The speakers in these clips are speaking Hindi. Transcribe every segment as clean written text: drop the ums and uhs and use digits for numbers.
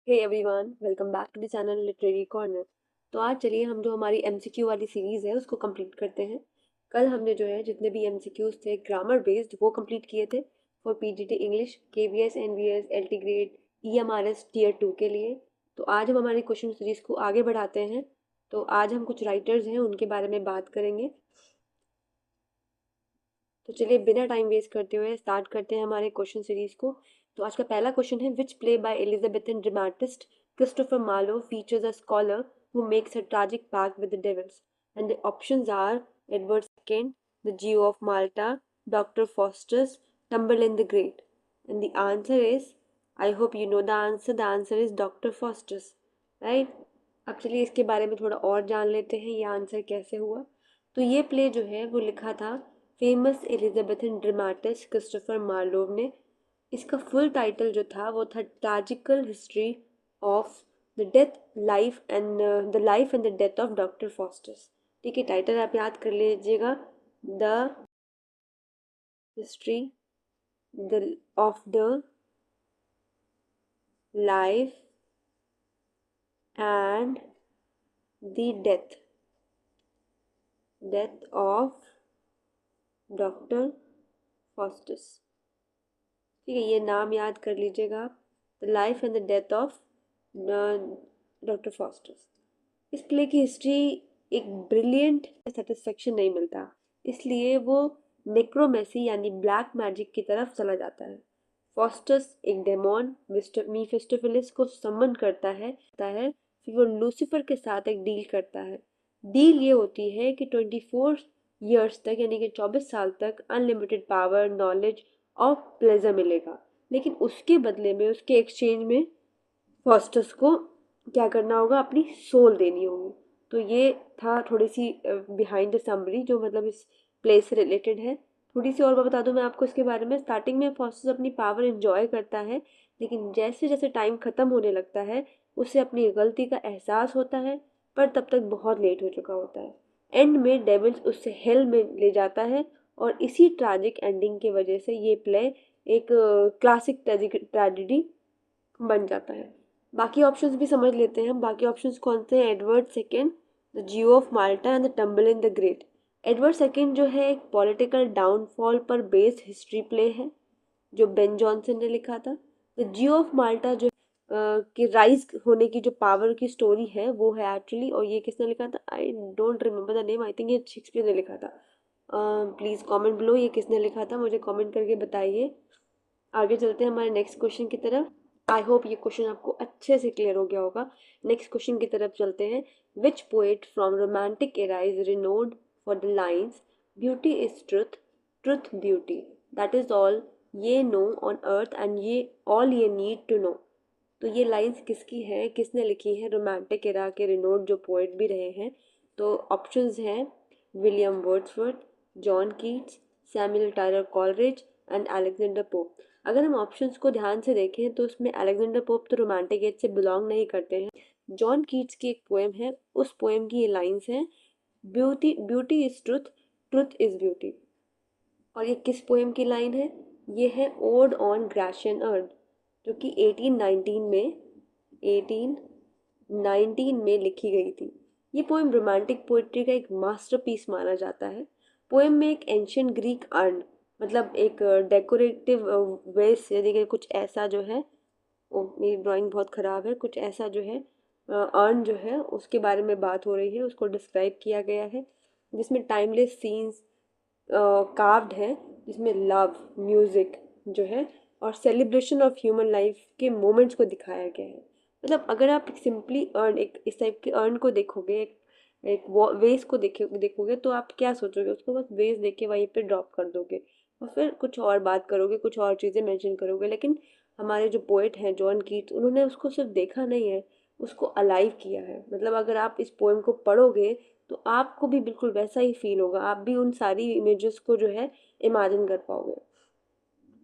Hey everyone, welcome back to the channel literary corner. तो आज चलिए हम जो हमारी एमसीक्यू वाली सीरीज़ है उसको कंप्लीट करते हैं। कल हमने जो है जितने भी एमसीक्यूज थे ग्रामर बेस्ड वो कंप्लीट किए थे for PGT English, KVS, NVS, LT grade, EMRS tier 2 के लिए। तो आज हम हमारी क्वेश्चन सीरीज़ को आगे बढ़ाते हैं। तो आज हम कुछ राइटर्स हैं उनके बारे में बात करेंगे। तो चलिए बिना टाइम वेस्ट करते हुए स्टार्ट करते हैं हमारे क्वेश्चन सीरीज को। तो आज का पहला क्वेश्चन है, which play by Elizabethan dramatist Christopher Marlowe features a scholar who makes a tragic pact with the devils? And the options are Edward second, the Jew of Malta, doctor Faustus, Tamburlaine the great. And the answer is, I hope you know the answer is doctor Faustus, right. अब चलिए इसके बारे में थोड़ा और जान लेते हैं ये आंसर कैसे हुआ। तो ये प्ले जो है वो लिखा था famous Elizabethan dramatist Christopher Marlowe ने। इसका फुल टाइटल जो था वो था tragical history of the life and the death of doctor Faustus. ठीक है, टाइटल आप याद कर लीजिएगा, the history of the life and the death of doctor Faustus. ठीक है, ये नाम याद कर लीजिएगा, the life and the death of doctor Faustus. इस प्ले की हिस्ट्री एक ब्रिलियंट सेटिस्फेक्शन नहीं मिलता, इसलिए वो नेक्रोमेसी यानी ब्लैक मैजिक की तरफ चला जाता है। फॉस्टर्स एक डेमोन मीफिस्टोफेलिस को समन करता है, फिर वो लूसीफर के साथ एक डील करता है। डील ये होती है कि 24 ईयर्स तक यानी कि 24 साल तक अनलिमिटेड पावर, नॉलेज और प्लेजर मिलेगा, लेकिन उसके बदले में, उसके एक्सचेंज में फॉस्टर्स को क्या करना होगा, अपनी सोल देनी होगी। तो ये था थोड़ी सी बिहाइंड द समरी जो मतलब इस प्ले से रिलेटेड है। थोड़ी सी और बता दूं मैं आपको इसके बारे में। स्टार्टिंग में फॉस्टर्स अपनी पावर एंजॉय करता है, लेकिन जैसे जैसे टाइम ख़त्म होने लगता है उसे अपनी गलती का एहसास होता है, पर तब तक बहुत लेट हो चुका होता है। एंड में डेविल्स उससे हेल में ले जाता है, और इसी ट्रैजिक एंडिंग की वजह से ये प्ले एक क्लासिक ट्रेजिडी बन जाता है। बाकी ऑप्शंस भी समझ लेते हैं हम। बाकी ऑप्शंस कौन से हैं? Edward second, the Jew of Malta and the tumble in the great. Edward second जो है एक पॉलिटिकल डाउनफॉल पर बेस्ड हिस्ट्री प्ले है जो बेन जॉनसन ने लिखा था। द जियो ऑफ माल्टा जो कि राइज होने की जो पावर की स्टोरी है वो है एक्चुअली, और ये किसने लिखा था? I don't remember the name, I think ये शेक्सपियर ने लिखा था। प्लीज़ कमेंट बिलो ये किसने लिखा था, मुझे कमेंट करके बताइए। आगे चलते हैं हमारे नेक्स्ट क्वेश्चन की तरफ। आई होप ये क्वेश्चन आपको अच्छे से क्लियर हो गया होगा। नेक्स्ट क्वेश्चन की तरफ चलते हैं। Which poet from romantic era is renowned for the lines beauty is truth, truth beauty, that is all ye know on earth and ye all ye need to know. तो ये लाइंस किसकी हैं, किसने लिखी है? रोमांटिक एरा के रिनोड जो पोएट भी रहे हैं। तो ऑप्शंस हैं William Wordsworth, John Keats, Samuel Taylor Coleridge and Alexander Pope. अगर हम ऑप्शंस को ध्यान से देखें तो उसमें अलेक्जेंडर पोप तो रोमांटिक एज से बिलोंग नहीं करते हैं। जॉन कीट्स की एक पोएम है, उस पोएम की ये लाइंस हैं, beauty beauty is truth, truth is beauty. और ये किस पोएम की लाइन है? ये है ओड ऑन ग्रेशियन अर्थ, जो कि 1819 में लिखी गई थी। ये पोएम रोमांटिक पोइट्री का एक मास्टरपीस माना जाता है। पोएम में एक एंशियंट ग्रीक अर्न, मतलब एक डेकोरेटिव वेस, यानी कि कुछ ऐसा जो है, ओ मेरी ड्राइंग बहुत ख़राब है, कुछ ऐसा जो है अर्न जो है उसके बारे में बात हो रही है, उसको डिस्क्राइब किया गया है, जिसमें टाइमलेस सीन्स कार्व्ड है, जिसमें लव, म्यूज़िक जो है और सेलिब्रेशन ऑफ ह्यूमन लाइफ के मोमेंट्स को दिखाया गया है। मतलब अगर आप सिंपली अर्न, एक इस टाइप के अर्न को देखोगे, एक वेस को देखोगे तो आप क्या सोचोगे? उसको बस वेस देख के वहीं पे ड्रॉप कर दोगे और फिर कुछ और बात करोगे, कुछ और चीज़ें मेंशन करोगे। लेकिन हमारे जो पोएट हैं जॉन कीट्स, उन्होंने उसको सिर्फ देखा नहीं है, उसको अलाइव किया है। मतलब अगर आप इस पोएम को पढ़ोगे तो आपको भी बिल्कुल वैसा ही फील होगा, आप भी उन सारी इमेजेस को जो है इमेजिन कर पाओगे।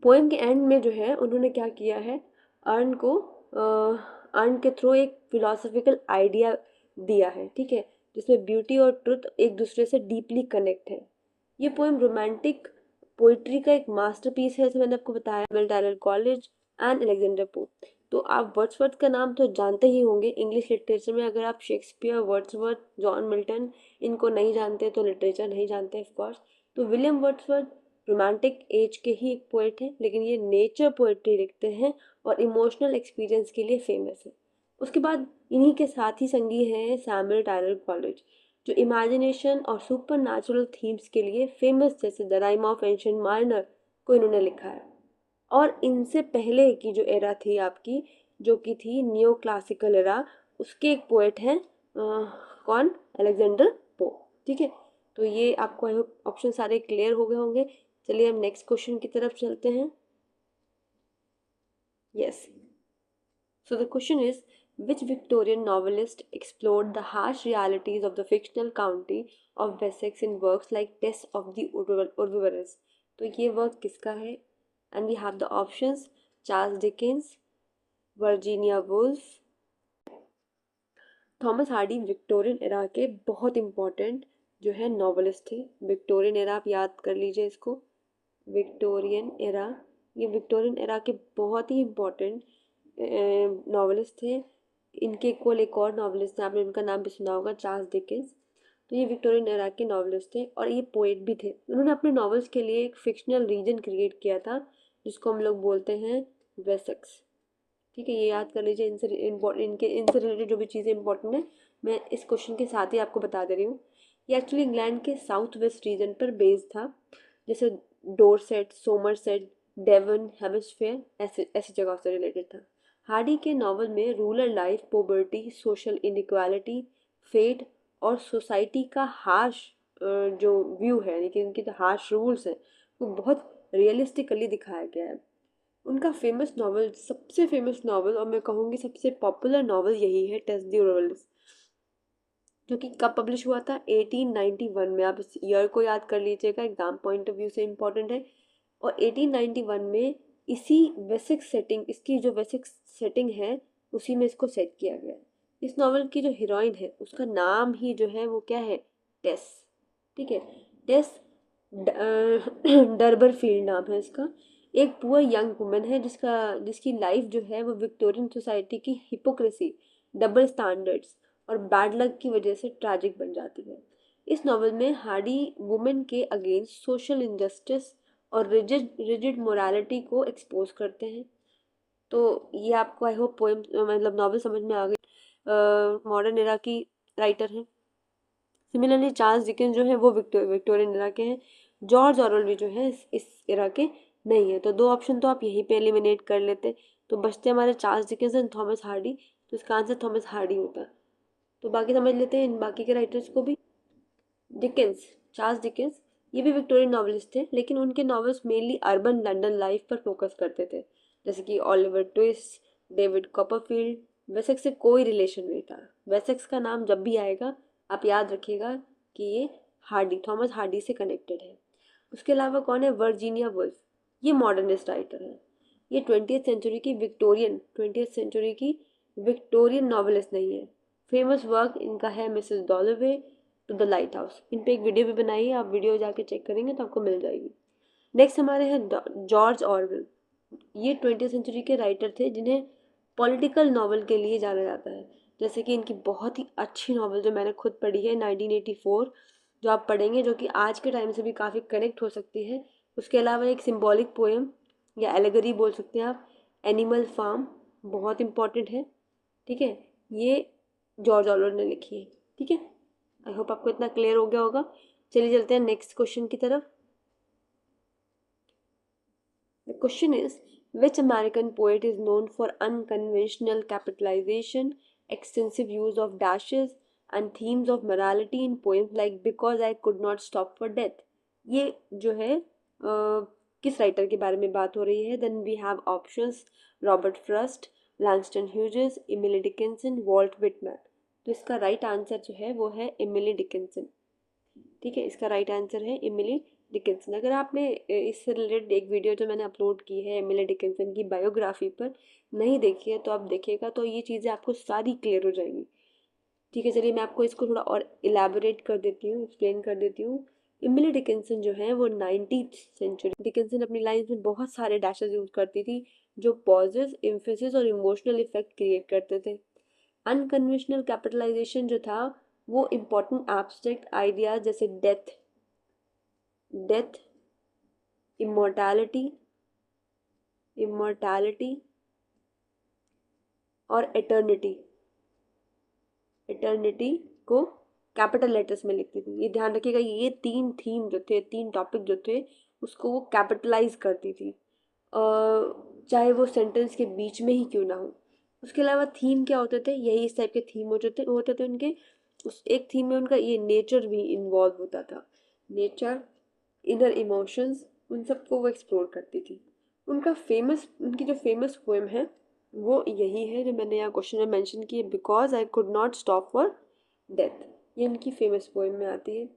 पोएम के एंड में जो है उन्होंने क्या किया है, अर्न के थ्रू एक फिलोसफिकल आइडिया दिया है, ठीक है, जिसमें ब्यूटी और ट्रुथ एक दूसरे से डीपली कनेक्ट है। ये पोएम रोमांटिक पोइट्री का एक मास्टरपीस है, जैसे मैंने आपको बताया, Taylor Coleridge and Alexander Pope. तो आप वर्ड्सवर्थ का नाम तो जानते ही होंगे। इंग्लिश लिटरेचर में अगर आप शेक्सपियर, वर्ड्सवर्थ, जॉन मिल्टन इनको नहीं जानते तो लिटरेचर नहीं जानते ऑफ कोर्स। तो विलियम वर्ड्सवर्थ रोमांटिक एज के ही एक पोएट हैं, लेकिन ये नेचर पोएट्री लिखते हैं और इमोशनल एक्सपीरियंस के लिए फेमस है। उसके बाद इन्हीं के साथ ही संगी हैं सैमुअल टायलर कॉलेज, जो इमेजिनेशन और सुपर नेचुरल थीम्स के लिए फेमस, जैसे the rhyme of ancient Marner को इन्होंने लिखा है। और इनसे पहले की जो एरा थी आपकी, जो कि थी न्यू क्लासिकल एरा, उसके एक पोएट हैं कौन, अलेक्जेंडर पो। ठीक है, तो ये आपको ऑप्शन सारे क्लियर हो गए होंगे। चलिए हम नेक्स्ट क्वेश्चन की तरफ चलते हैं। Yes, so the question is, which Victorian novelist explored the harsh realities of the fictional county of Wessex in works like Tess of the Urberus? तो ये वर्क किसका है? And we have the options: Charles Dickens, Virginia Woolf, Thomas Hardy. Victorian era के बहुत इंपॉर्टेंट जो है नॉवलिस्ट थे। विक्टोरियन एरा आप याद कर लीजिए इसको, विक्टोरियन एरा, ये विक्टोरियन एरा के बहुत ही इम्पोर्टेंट नॉवलिस्ट थे। इनके इक्वल एक और नॉवलिस्ट थे, आपने उनका नाम भी सुना होगा, चार्ल्स डिकेंस। तो ये विक्टोरियन एरा के नॉवलिस्ट थे और ये पोएट भी थे। उन्होंने अपने नॉवेल्स के लिए एक फिक्शनल रीजन क्रिएट किया था जिसको हम लोग बोलते हैं वेसेक्स। ठीक है, ये याद कर लीजिए। इनसे रिलेटेड जो भी चीज़ें इंपॉर्टेंट है मैं इस क्वेश्चन के साथ ही आपको बता दे रही हूँ। ये एक्चुअली इंग्लैंड के साउथ वेस्ट रीजन पर बेस्ड था, जैसे डोरसेट, सोमरसेट, डेवन, हेमिस्फेयर, ऐसे ऐसी जगह से रिलेटेड था। हार्डी के नॉवल में rural life, poverty, social inequality, fate और सोसाइटी का हार्श जो व्यू है, लेकिन उनके जो हार्श रूल्स हैं वो बहुत रियलिस्टिकली दिखाया गया है। उनका फेमस नॉवल, सबसे फेमस नॉवल और मैं कहूँगी सबसे पॉपुलर नॉवल यही है, टेस द उर्बरस, जो कि कब पब्लिश हुआ था? 1891 में। आप इस ईयर को याद कर लीजिएगा, एग्जाम पॉइंट ऑफ व्यू से इम्पॉर्टेंट है। और 1891 में इसी वेसेक्स सेटिंग, इसकी जो वेसेक्स सेटिंग है उसी में इसको सेट किया गया है। इस नॉवल की जो हीरोइन है उसका नाम ही जो है वो क्या है? टेस। ठीक है, टेस डर्बरफील्ड नाम है इसका। एक पुअर यंग वुमन है जिसकी लाइफ जो है वो विक्टोरियन सोसाइटी की हिपोक्रेसी, डबल स्टैंडर्ड्स और बैड लक की वजह से ट्रैजिक बन जाती है। इस नॉवल में हार्डी वुमेन के अगेंस्ट सोशल इनजस्टिस और रिजिड मोरालिटी को एक्सपोज करते हैं। तो ये आपको आई होप पोएम मतलब नॉवल समझ में आ गई। मॉडर्न एरा की राइटर हैं। सिमिलरली चार्ल्स डिकेंस जो है वो विक्टोरियन एरा के हैं। जॉर्ज ऑरवेल भी जो है इस एरा के नहीं है। तो दो ऑप्शन तो आप यहीं पे एलिमिनेट कर लेते, तो बचते हमारे Charles Dickens and Thomas Hardy. तो इसका आंसर थॉमस हार्डी होता है। तो बाकी समझ लेते हैं इन बाकी के राइटर्स को भी। डिकेंस, चार्ल्स डिकेंस, ये भी विक्टोरियन नॉवलिस्ट थे, लेकिन उनके novels mainly urban London life पर फोकस करते थे, जैसे कि Oliver twist, David Copperfield. Wessex से कोई रिलेशन नहीं था। वेसेक्स का नाम जब भी आएगा आप याद रखिएगा कि ये हार्डी, थॉमस हार्डी से कनेक्टेड है। उसके अलावा कौन है? वर्जीनिया वुल्फ, ये मॉडर्निस्ट राइटर है। ये 20th सेंचुरी की विक्टोरियन नॉवेलिस्ट नहीं है। फेमस वर्क इनका है Mrs Dalloway, to the lighthouse. इन पे एक वीडियो भी बनाई है, आप वीडियो जाके चेक करेंगे तो आपको मिल जाएगी। नेक्स्ट हमारे हैं जॉर्ज ऑरवेल। ये 20th सेंचुरी के राइटर थे जिन्हें पॉलिटिकल नॉवल के लिए जाना जाता है। जैसे कि इनकी बहुत ही अच्छी नॉवल जो मैंने खुद पढ़ी है 1984, जो आप पढ़ेंगे, जो कि आज के टाइम से भी काफ़ी कनेक्ट हो सकती है। उसके अलावा एक सिम्बॉलिक पोएम या एलेगरी बोल सकते हैं आप, एनिमल फार्म, बहुत इंपॉर्टेंट है। ठीक है, ये जॉर्ज ऑरवेल ने लिखी है। ठीक है, आई होप आपको इतना क्लियर हो गया होगा। चलिए चलते हैं नेक्स्ट क्वेश्चन की तरफ। The question is, which American poet is known for unconventional capitalization, extensive use of dashes, and themes of morality in poems like Because I Could Not Stop for Death? ये जो है किस राइटर के बारे में बात हो रही है? Then we have options: Robert Frost, Langston Hughes, Emily Dickinson, Walt Whitman. तो इसका राइट आंसर जो है वो है इमिली डिकिंसन। ठीक है, इसका राइट आंसर है इमिली डिकिंसन। अगर आपने इससे रिलेटेड एक वीडियो जो मैंने अपलोड की है इमिली डिकिंसन की बायोग्राफी पर नहीं देखी है तो आप देखिएगा, तो ये चीज़ें आपको सारी क्लियर हो जाएंगी। ठीक है, चलिए मैं आपको इसको थोड़ा और इलेबोरेट कर देती हूँ, एक्सप्लेन कर देती हूँ। इमिली डिकिंसन जो है वो 19th सेंचुरी। डिकिंसन अपनी लाइन्स में बहुत सारे डैशेस यूज करती थी जो पॉजेस, एम्फेसिस और इमोशनल इफेक्ट क्रिएट करते थे। अनकन्वेंशनल कैपिटलाइजेशन जो था वो इम्पोर्टेंट एब्स्ट्रैक्ट आइडियाज जैसे डेथ, इमोर्टैलिटी और एटर्निटी को कैपिटल लेटर्स में लिखती थी। ये ध्यान रखिएगा, ये 3 थीम जो थे, 3 टॉपिक जो थे, उसको वो कैपिटलाइज करती थी, चाहे वो सेंटेंस के बीच में ही क्यों ना हो। उसके अलावा थीम क्या होते थे, यही इस टाइप के थीम होते थे उनके। उस एक थीम में उनका ये नेचर भी इन्वॉल्व होता था। नेचर, इनर इमोशंस, उन सबको वो एक्सप्लोर करती थी। उनकी जो फेमस पोएम है वो यही है जो मैंने यहाँ क्वेश्चन में मेंशन की है, because I could not stop for death. ये उनकी फेमस पोएम में आती है।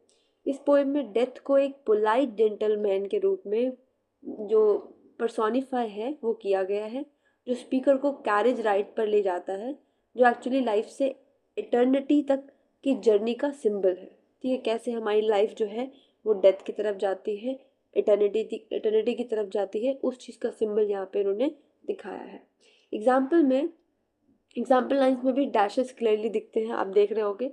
इस पोएम में डेथ को एक पोलाइट जेंटलमैन के रूप में जो पर्सोनिफाई है वो किया गया है, जो स्पीकर को कैरेज राइड पर ले जाता है, जो एक्चुअली लाइफ से इटर्निटी तक की जर्नी का सिंबल है। ठीक है, कैसे हमारी लाइफ जो है वो डेथ की तरफ जाती है, इटर्निटी की तरफ जाती है, उस चीज़ का सिंबल यहाँ पे उन्होंने दिखाया है। एग्जाम्पल लाइन्स में भी डैशेस क्लियरली दिखते हैं, आप देख रहे होगे।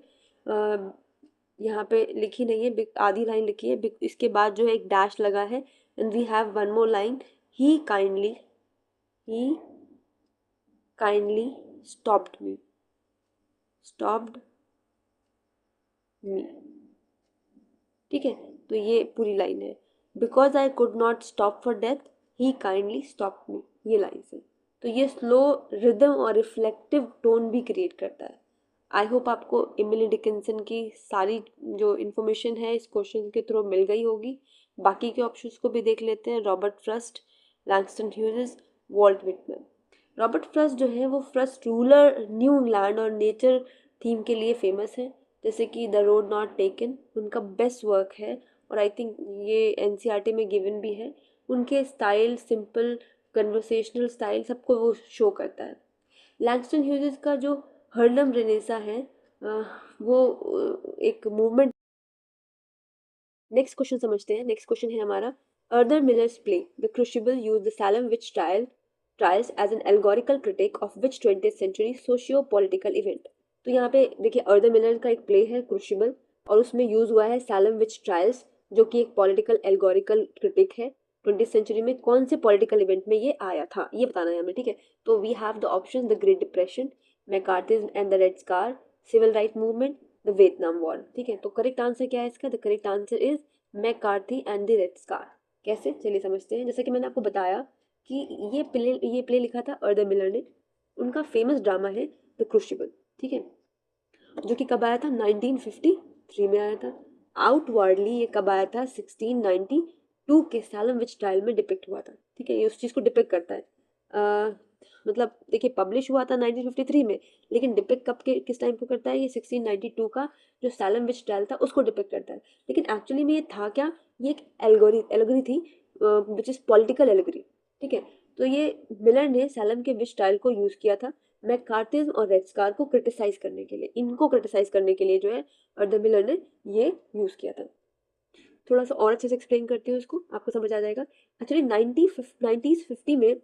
यहाँ पे लिखी नहीं है, आधी लाइन लिखी है, इसके बाद जो है एक डैश लगा है, and we have one more line, he kindly stopped me. ठीक है, तो ये पूरी लाइन है, because I could not stop for death, he kindly stopped me, ये लाइन है। तो ये स्लो रिदम और रिफ्लेक्टिव टोन भी क्रिएट करता है। आई होप आपको इमिली डिकिंसन की सारी जो इन्फॉर्मेशन है इस क्वेश्चन के थ्रू मिल गई होगी। बाकी के ऑप्शंस को भी देख लेते हैं। Robert Frost, Langston Hughes, Walt Whitman. Robert first जो है वो फर्स्ट रूलर न्यू इंग्लैंड और नेचर थीम के लिए फेमस है, जैसे कि द रोड नॉट टेकन उनका बेस्ट वर्क है, और आई थिंक ये एनसीईआरटी में गिवन भी है। उनके स्टाइल, सिंपल कन्वर्सेशनल स्टाइल, सबको वो शो करता है। लैंगस्टन ह्यूजेस का जो हर्लम रेनेसा है वो एक मूवमेंट। नेक्स्ट क्वेश्चन समझते हैं। नेक्स्ट क्वेश्चन है हमारा, Arthur Miller's play the crucible use the Salem witch trials as an allegorical critique of which 20th century socio political event. तो यहाँ पे देखिए, अर्दर मिलर का एक प्ले है क्रूशिबल, और उसमें यूज हुआ है सैलम विच ट्रायल्स, जो कि एक पॉलिटिकल एल्गोरिकल क्रिटिक है। 20th सेंचुरी में कौन से पॉलिटिकल इवेंट में ये आया था, ये बताना है हमें। ठीक है, तो we have the option, the great depression, McCarthyism and the red scare, civil right movement, the Vietnam war. ठीक है, तो करेक्ट आंसर क्या है इसका? The correct answer is McCarthy and the red scare. कैसे, चलिए समझते हैं। जैसे कि मैंने आपको बताया कि ये प्ले लिखा था अर्दर मिलर ने। उनका फेमस ड्रामा है द क्रूशिबल, ठीक है, जो कि कब आया था? 1953 में आया था। आउटवर्डली ये कब आया था? 1692 के सैलम विच ट्रायल में डिपिक्ट हुआ था। ठीक है, ये उस चीज़ को डिपिक्ट करता है। मतलब देखिए, पब्लिश हुआ था 1953 में, लेकिन डिपिक्ट कब के किस टाइम को करता है? ये 1692 का जो सैलम विच ट्रायल था उसको डिपिक्ट करता है। लेकिन एक्चुअली में ये था क्या? ये एक एलगोरी थी, विच इज़ पॉलिटिकल एलगोरी। ठीक है, तो ये मिलर ने सैलम के विच ट्रायल को यूज़ किया था मैकार्थिज्म और रेड स्कार को क्रिटिसाइज करने के लिए। इनको क्रिटिसाइज करने के लिए जो है अर्दर मिलर ने ये यूज़ किया था। थोड़ा सा और अच्छे से एक्सप्लेन करती हूँ इसको, आपको समझ आ जाएगा। एक्चुअली 1950 में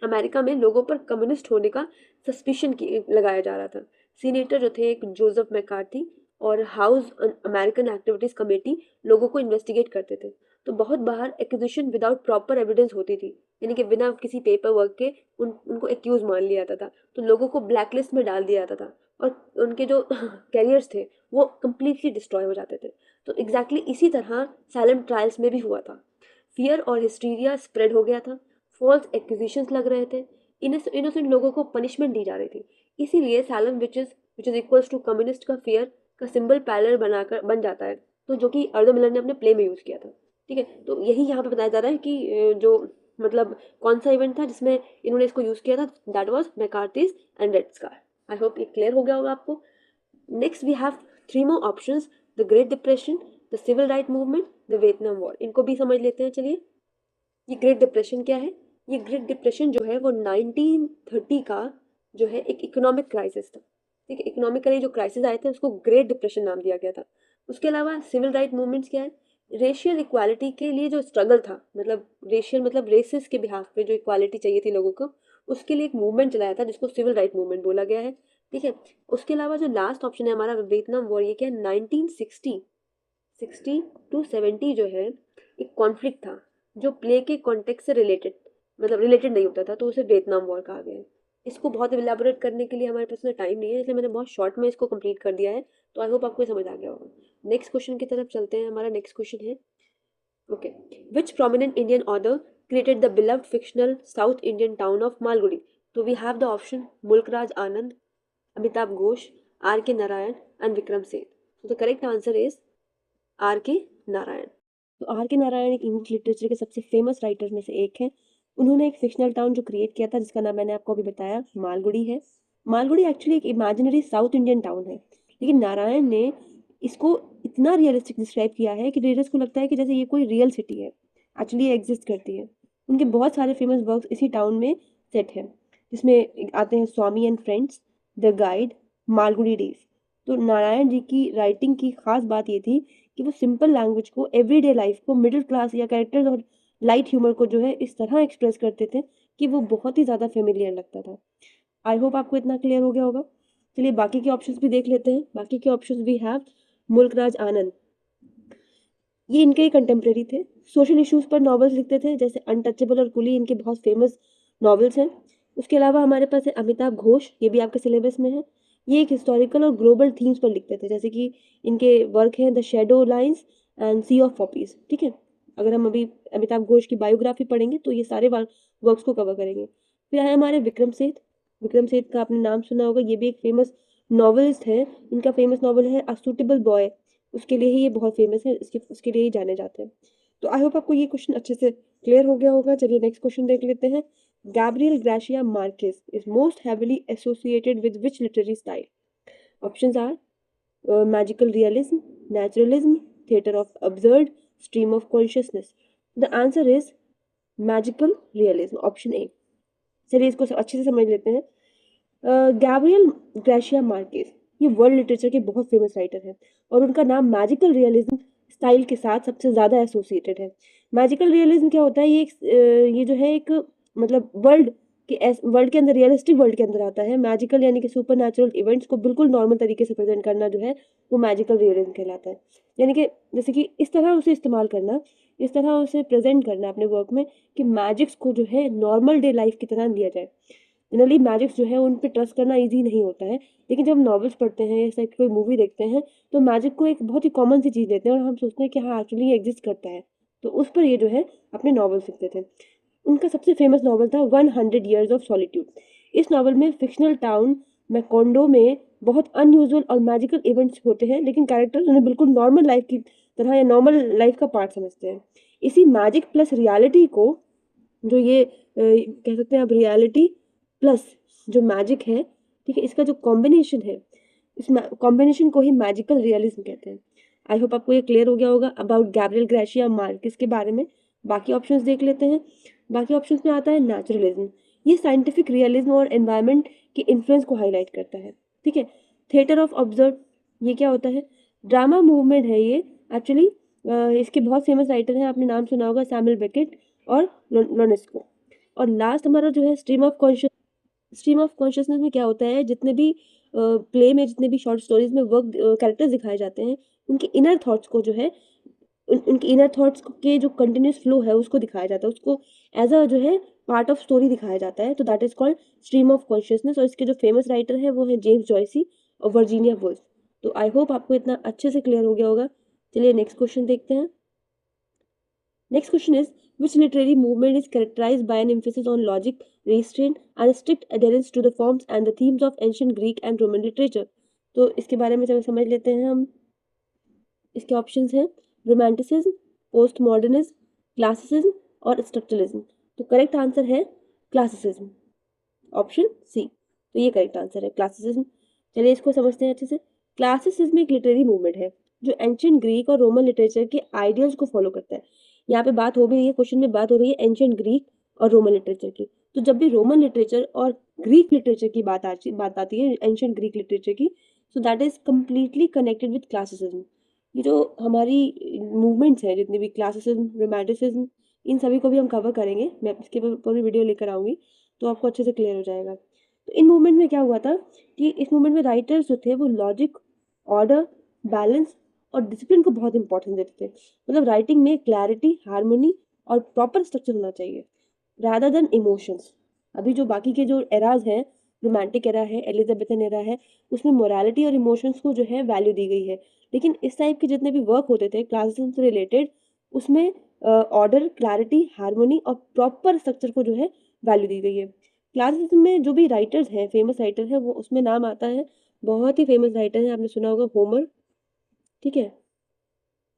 अमेरिका में लोगों पर कम्युनिस्ट होने का सस्पिशन लगाया जा रहा था। सीनेटर जो थे एक जोसेफ मैकार्थी, और हाउस अमेरिकन एक्टिविटीज़ कमेटी लोगों को इन्वेस्टिगेट करते थे। तो बहुत बार एक्विजिशन विदाउट प्रॉपर एविडेंस होती थी, यानी कि बिना किसी पेपर वर्क के उनको एक्यूज मान लिया जाता था, तो लोगों को ब्लैकलिस्ट में डाल दिया जाता था, और उनके जो कैरियर्स थे वो कम्प्लीटली डिस्ट्रॉय हो जाते थे। तो एग्जैक्टली इसी तरह साइलेंट ट्रायल्स में भी हुआ था। फियर और हिस्टीरिया स्प्रेड हो गया था, फॉल्स एक्विजिशंस लग रहे थे, इनोसेंट लोगों को पनिशमेंट दी जा रही थी। इसीलिए Salem which is equals to communist का फियर का सिंबल पैरेलल बनाकर बन जाता है, तो जो कि अर्दर मिलर ने अपने प्ले में यूज़ किया था। ठीक है, तो यही यहाँ पे बताया जा रहा है कि जो मतलब कौन सा इवेंट था जिसमें इन्होंने इसको यूज़ किया था, that was McCarthy's and red scare. I hope ये क्लियर हो गया होगा आपको। Next we have 3 more options, the great depression, the civil right movement, the Vietnam war. इनको भी समझ लेते हैं। चलिए, ये ग्रेट डिप्रेशन क्या है? ये ग्रेट डिप्रेशन जो है वो 1930 का जो है एक इकोनॉमिक क्राइसिस था। ठीक है, इकोनॉमिकली जो क्राइसिस आए थे उसको ग्रेट डिप्रेशन नाम दिया गया था। उसके अलावा सिविल राइट मूवमेंट्स क्या है? रेशियल इक्वालिटी के लिए जो स्ट्रगल था, मतलब रेशियल मतलब रेसिस के बिहाफ पे जो इक्वालिटी चाहिए थी लोगों को, उसके लिए एक मूवमेंट चलाया था जिसको सिविल राइट मूवमेंट बोला गया है। ठीक है, उसके अलावा जो लास्ट ऑप्शन है हमारा वियतनाम वॉर, ये क्या है, 1960 टू 70 जो है एक कॉन्फ्लिक्ट था जो प्ले के कॉन्टेक्स्ट से रिलेटेड, मतलब रिलेटेड नहीं होता था, तो उसे वियतनाम वॉर कहा गया है। इसको बहुत इलेबोरेट करने के लिए हमारे पास में टाइम नहीं है, इसलिए मैंने बहुत शॉर्ट में इसको कंप्लीट कर दिया है। तो आई होप आपको ये समझ आ गया होगा। नेक्स्ट क्वेश्चन की तरफ चलते हैं। हमारा नेक्स्ट क्वेश्चन है, okay, which prominent Indian author created the beloved fictional South Indian town of Malgudi? तो we have the option Mulkraj Anand, Amitabh Ghosh, R K Narayan and Vikram Sen. तो the correct answer is R K Narayan. तो आर के नारायण एक इंग्लिश लिटरेचर के सबसे फेमस राइटर में से एक हैं। उन्होंने एक फिक्शनल टाउन जो क्रिएट किया था जिसका नाम मैंने आपको अभी बताया मालगुडी है। मालगुडी एक्चुअली एक इमेजिनरी साउथ इंडियन टाउन है, लेकिन नारायण ने इसको इतना रियलिस्टिक डिस्क्राइब किया है कि रीडर्स को लगता है कि जैसे ये कोई रियल सिटी है, एक्चुअली ये एग्जिस्ट करती है। उनके बहुत सारे फेमस वर्क्स इसी टाउन में सेट हैं, जिसमें आते हैं Swami and friends, the guide, Malgudi days. तो नारायण जी की राइटिंग की खास बात ये थी कि वो सिंपल लैंग्वेज को, एवरीडे लाइफ को, मिडिल क्लास या कैरेक्टर्स और लाइट ह्यूमर को जो है इस तरह एक्सप्रेस करते थे कि वो बहुत ही ज़्यादा फेमिलियर लगता था। आई होप आपको इतना क्लियर हो गया होगा। चलिए बाकी के ऑप्शंस भी देख लेते हैं। बाकी के ऑप्शंस वी हैव मुल्कराज आनंद, ये इनके कंटेम्प्रेरी थे, सोशल इश्यूज पर नॉवेल्स लिखते थे, जैसे अनटचेबल और कुली इनके बहुत फेमस नॉवेल्स हैं। उसके अलावा हमारे पास है अमिताभ घोष, ये भी आपके सिलेबस में है। ये एक हिस्टोरिकल और ग्लोबल थीम्स पर लिखते थे, जैसे कि इनके वर्क हैं the shadow lines and sea of poppies. ठीक है, अगर हम अभी अमिताभ घोष की बायोग्राफी पढ़ेंगे तो ये सारे वर्क्स को कवर करेंगे। फिर है हमारे विक्रम सेठ। विक्रम सेठ का आपने नाम सुना होगा, ये भी एक फेमस नॉवेलिस्ट है। इनका फेमस नॉवल है अ सूटेबल बॉय, उसके लिए ही ये बहुत फेमस है, उसके लिए ही जाने जाते हैं। तो आई होप आपको ये क्वेश्चन अच्छे से क्लियर हो गया होगा। चलिए नेक्स्ट क्वेश्चन देख लेते हैं। Gabriel Garcia Marquez is most heavily associated with which literary style? Options are magical realism, naturalism, theatre of absurd, stream of consciousness. The answer is magical realism, option A. चलिए इसको अच्छे से समझ लेते हैं। गैब्रियल ग्राशिया मार्केस ये वर्ल्ड लिटरेचर के बहुत फेमस राइटर हैं और उनका नाम मैजिकल रियलिज्म स्टाइल के साथ सबसे ज़्यादा एसोसिएटेड है। मैजिकल रियलिज्म क्या होता है? ये जो है एक मतलब वर्ल्ड के अंदर, रियलिस्टिक वर्ल्ड के अंदर आता है। मैजिकल यानी कि सुपर नेचुरल इवेंट्स को बिल्कुल नॉर्मल तरीके से प्रेजेंट करना जो है वो मैजिकल रियलिज्म कहलाता है। यानी कि जैसे कि इस तरह उसे इस्तेमाल करना, इस तरह उसे प्रेजेंट करना अपने वर्क में कि मैजिक्स को जो है नॉर्मल डे लाइफ की तरह लिया जाए। जनरली मैजिक्स जो है उन पर ट्रस्ट करना ईजी नहीं होता है, लेकिन जब हम नॉवेल्स पढ़ते हैं या कोई मूवी देखते हैं तो मैजिक को एक बहुत ही कॉमन सी चीज़ लेते हैं और हम सोचते हैं कि हाँ एक्चुअली ये एग्जिस्ट करता है। तो उस पर ये जो है अपने नॉवेल्स लिखते थे। उनका सबसे फेमस नॉवल था 100 ईयर्स ऑफ सॉलिट्यूड। इस नॉवल में फिक्शनल टाउन मैकोंडो में बहुत अनयूजुअल और मैजिकल इवेंट्स होते हैं, लेकिन कैरेक्टर्स उन्हें बिल्कुल नॉर्मल लाइफ की तरह या नॉर्मल लाइफ का पार्ट समझते हैं। इसी मैजिक प्लस रियलिटी को, जो ये कह सकते हैं आप, रियलिटी प्लस जो मैजिक है, ठीक है, इसका जो कॉम्बिनेशन है, इस कॉम्बिनेशन को ही मैजिकल रियलिज्म कहते हैं। आई होप आपको ये क्लियर हो गया होगा अबाउट गैब्रियल ग्राशिया मार्केस के बारे में। बाकी ऑप्शंस देख लेते हैं। बाकी ऑप्शंस में आता है नेचुरलिज्म, ये साइंटिफिक रियलिज्म और एनवायरनमेंट के इन्फ्लुएंस को हाईलाइट करता है। ठीक है, थिएटर ऑफ ऑब्जर्व, ये क्या होता है? ड्रामा मूवमेंट है ये एक्चुअली। इसके बहुत फेमस राइटर हैं, आपने नाम सुना होगा सैमुअल बेकेट और लोनेस्को। और लास्ट हमारा जो है स्ट्रीम ऑफ कॉन्शियसनेस में क्या होता है? जितने भी प्ले में, जितने भी शॉर्ट स्टोरीज में वर्क कैरेक्टर्स दिखाए जाते हैं, उनके इनर थॉट्स को जो है, उनके इनर थॉट्स के जो कंटिन्यूस फ्लो है उसको दिखाया जाता है, उसको एज अ जो है पार्ट ऑफ स्टोरी दिखाया जाता है। तो that is called stream of consciousness. और इसके जो फेमस राइटर है वो है जेम्स जॉयसी और वर्जीनिया वुल्फ। तो आई होप आपको इतना अच्छे से क्लियर हो गया होगा। चलिए नेक्स्ट क्वेश्चन देखते हैं। Next question is, which literary movement is characterized by an emphasis on logic, restraint, and strict adherence to the forms and the themes of ancient Greek and Roman literature? तो इसके बारे में समझ लेते हैं हम। इसके ऑप्शंस हैं रोमांटिसिज्म, पोस्ट मॉडर्निज्म, क्लासिसिज्म और स्ट्रक्चरलिज्म। तो करेक्ट आंसर है क्लासिसिज्म, ऑप्शन सी। तो ये करेक्ट आंसर है क्लासिसिज्म। चलिए इसको समझते हैं अच्छे से। क्लासिसिज्म एक लिटरेरी मूवमेंट है जो एंशियंट ग्रीक और रोमन लिटरेचर के आइडियल्स को फॉलो करता है। यहाँ पे बात हो भी रही है, क्वेश्चन में बात हो रही है एंशियंट ग्रीक और रोमन लिटरेचर की। तो जब भी रोमन लिटरेचर और ग्रीक लिटरेचर की बात आती है, एंशियंट ग्रीक लिटरेचर की, so that is completely connected with classicism. ये जो हमारी मूवमेंट्स हैं जितनी भी, क्लासिसिज्म, रोमांटिसिज्म, इन सभी को भी हम कवर करेंगे। मैं इसके ऊपर भी वीडियो लेकर आऊँगी तो आपको अच्छे से क्लियर हो जाएगा। तो इन मूवमेंट में क्या हुआ था कि इस मूवमेंट में राइटर्स जो थे वो लॉजिक, ऑर्डर, बैलेंस और डिसिप्लिन को बहुत इंपॉर्टेंस देते थे। मतलब राइटिंग में क्लैरिटी, हार्मोनी और प्रॉपर स्ट्रक्चर होना चाहिए रादर देन इमोशंस। अभी जो बाकी के जो एराज हैं, रोमांटिक एरा है, एलिजाबेथन एरा है, उसमें मोरालिटी और इमोशंस को जो है वैल्यू दी गई है। लेकिन इस टाइप के जितने भी वर्क होते थे क्लासिज्म से रिलेटेड, उसमें ऑर्डर, क्लैरिटी, हार्मोनी और प्रॉपर स्ट्रक्चर को जो है वैल्यू दी गई है। क्लासिज्म में जो भी राइटर्स हैं, फेमस राइटर हैं, वो उसमें नाम आता है, बहुत ही फेमस राइटर हैं, आपने सुना होगा होमर, ठीक है,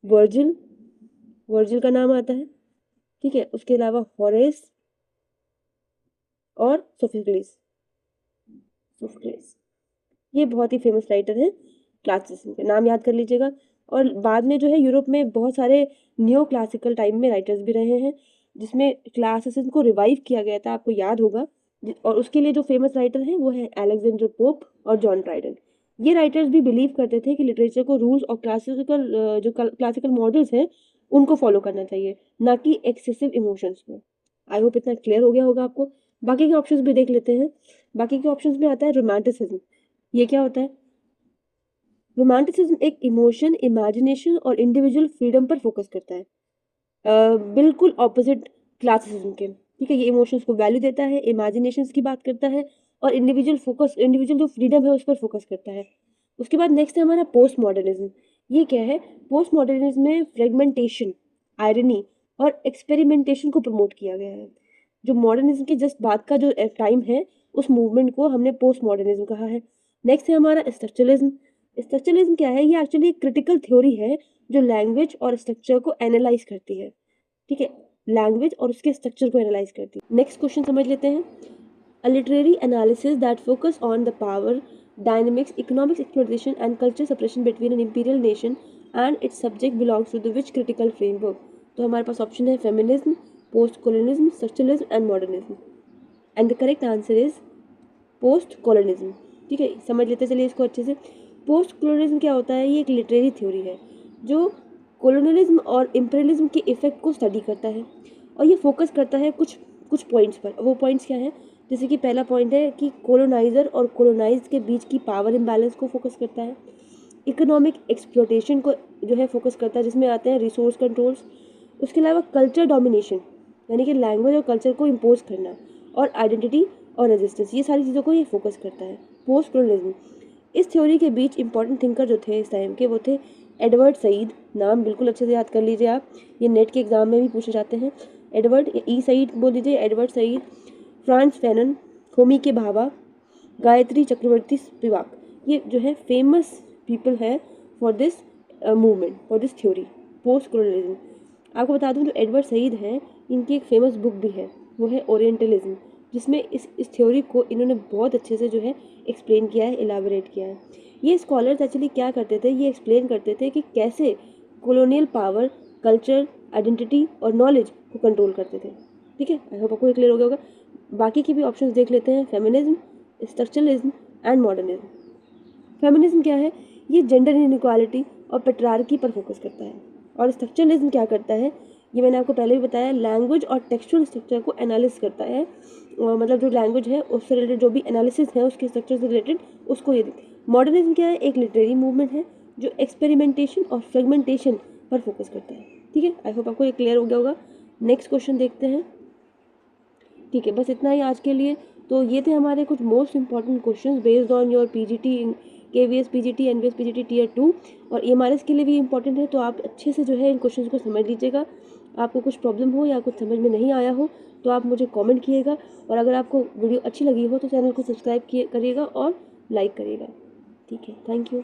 वर्जिल, वर्जिल का नाम आता है, ठीक है, उसके अलावा होरेस और सोफोक्लिस। सोफोक्लिस ये बहुत ही फेमस राइटर हैं क्लासिसिज्म के, नाम याद कर लीजिएगा। और बाद में जो है यूरोप में बहुत सारे न्यो क्लासिकल टाइम में राइटर्स भी रहे हैं जिसमें क्लासिसिज्म को रिवाइव किया गया था, आपको याद होगा। और उसके लिए जो फेमस राइटर हैं वो है अलेक्जेंडर पोप और जॉन ड्राइडन। ये राइटर्स भी बिलीव करते थे कि लिटरेचर को रूल्स और क्लासिकल जो क्लासिकल मॉडल्स हैं उनको फॉलो करना चाहिए, ना कि एक्सेसिव इमोशंस को। आई होप इतना क्लियर हो गया होगा आपको। बाकी के ऑप्शंस भी देख लेते हैं। बाकी के ऑप्शंस में आता है रोमांटिसिज्म। ये क्या होता है? रोमांटिसिज्म एक इमोशन, इमेजिनेशन और इंडिविजुअल फ्रीडम पर फोकस करता है, बिल्कुल ऑपोजिट क्लासिसिज्म के। ठीक है, ये इमोशंस को वैल्यू देता है, इमेजिनेशंस की बात करता है और इंडिविजुअल जो फ्रीडम है उस पर फोकस करता है। उसके बाद नेक्स्ट है हमारा पोस्ट मॉडर्निज्म। ये क्या है? पोस्ट मॉडर्निज्म में फ्रेगमेंटेशन, आयरनी और एक्सपेरिमेंटेशन को प्रमोट किया गया है। जो मॉडर्निज्म के जस्ट बाद का जो टाइम है, उस मूवमेंट को हमने पोस्ट मॉडर्निज्म कहा है। नेक्स्ट है हमारा स्ट्रक्चरलिज्म। स्ट्रक्चरलिज्म क्या है? ये एक्चुअली एक क्रिटिकल थ्योरी है जो लैंग्वेज और स्ट्रक्चर को एनालाइज करती है। ठीक है, लैंग्वेज और उसके स्ट्रक्चर को एनालाइज करती है। नेक्स्ट क्वेश्चन समझ लेते हैं। A literary analysis that focus on the power dynamics, economics exploitation and culture separation between an imperial nation and its subject belongs to the which critical framework. तो हमारे पास ऑप्शन है feminism, post colonialism, structuralism and modernism. And the correct answer is post colonialism. ठीक है, समझ लेते चलिए इसको अच्छे से। पोस्ट कॉलोनिज्म क्या होता है? ये एक लिटरेरी थ्योरी है जो कॉलोनियलिज्म और इम्पीरियलिज्म के इफेक्ट को स्टडी करता है और ये फोकस करता है कुछ कुछ पॉइंट्स पर। वो पॉइंट्स क्या हैं? जैसे कि पहला पॉइंट है कि कॉलोनाइजर और कॉलोनाइज्ड के बीच की पावर इम्बैलेंस को फोकस करता है। इकोनॉमिक एक्सप्लोटेशन को जो है फोकस करता है, जिसमें आते हैं रिसोर्स कंट्रोल्स। उसके अलावा कल्चर डोमिनेशन, यानी कि लैंग्वेज और कल्चर को इम्पोज करना, और आइडेंटिटी और रेजिस्टेंस, ये सारी चीज़ों को ये फोकस करता है पोस्ट कॉलोनिज्म। इस थ्योरी के बीच इंपॉर्टेंट थिंकर जो थे इस टाइम के, वो थे एडवर्ड सईद। नाम बिल्कुल अच्छे से याद कर लीजिए आप, ये नेट के एग्जाम में भी पूछे जाते हैं। एडवर्ड ई सईद बोल दीजिए, Edward Said. France Fanon, Homi के भाभा, गायत्री चक्रवर्ती स्पिवाक। ये जो है फेमस पीपल है for this movement, for this theory post colonialism. आपको बता दूं जो एडवर्ड सईद हैं, इनकी एक फेमस बुक भी है, वो है ओरिएंटलिज्म, जिसमें इस थ्योरी को इन्होंने बहुत अच्छे से जो है एक्सप्लेन किया है, इलाबोरेट किया है। ये स्कॉलर्स एक्चुअली क्या करते थे? ये एक्सप्लेन करते थे कि कैसे कॉलोनियल पावर कल्चर, आइडेंटिटी और नॉलेज को कंट्रोल करते थे। ठीक है, आई होप आपको क्लियर हो गया होगा। बाकी के भी ऑप्शंस देख लेते हैं। Feminism, structuralism and modernism. Feminism क्या है? ये जेंडर इनइक्वालिटी और पेट्रार्की पर फोकस करता है। और स्ट्रक्चरलिज्म क्या करता है? ये मैंने आपको पहले भी बताया, लैंग्वेज और टेक्सचुअल स्ट्रक्चर को एनालिस करता है। मतलब जो लैंग्वेज है उससे रिलेटेड जो भी एनालिसिस है उसके स्ट्रक्चर से रिलेटेड, उसको ये देखते हैं। मॉडर्निज्म क्या है? एक लिटरेरी मूवमेंट है जो एक्सपेरिमेंटेशन और फ्रेगमेंटेशन पर फोकस करता है। ठीक है, आई होप आपको ये क्लियर हो गया होगा। नेक्स्ट क्वेश्चन देखते हैं। ठीक है, बस इतना ही आज के लिए। तो ये थे हमारे कुछ most important questions based on your PGT, KVS PGT, NVS PGT tier 2 और ईएमआरएस के लिए भी इंपॉर्टेंट है। तो आप अच्छे से जो है इन क्वेश्चंस को समझ लीजिएगा। आपको कुछ प्रॉब्लम हो या कुछ समझ में नहीं आया हो तो आप मुझे कमेंट कीजिएगा, और अगर आपको वीडियो अच्छी लगी हो तो चैनल को सब्सक्राइब करिएगा और लाइक करिएगा। ठीक है, थैंक यू।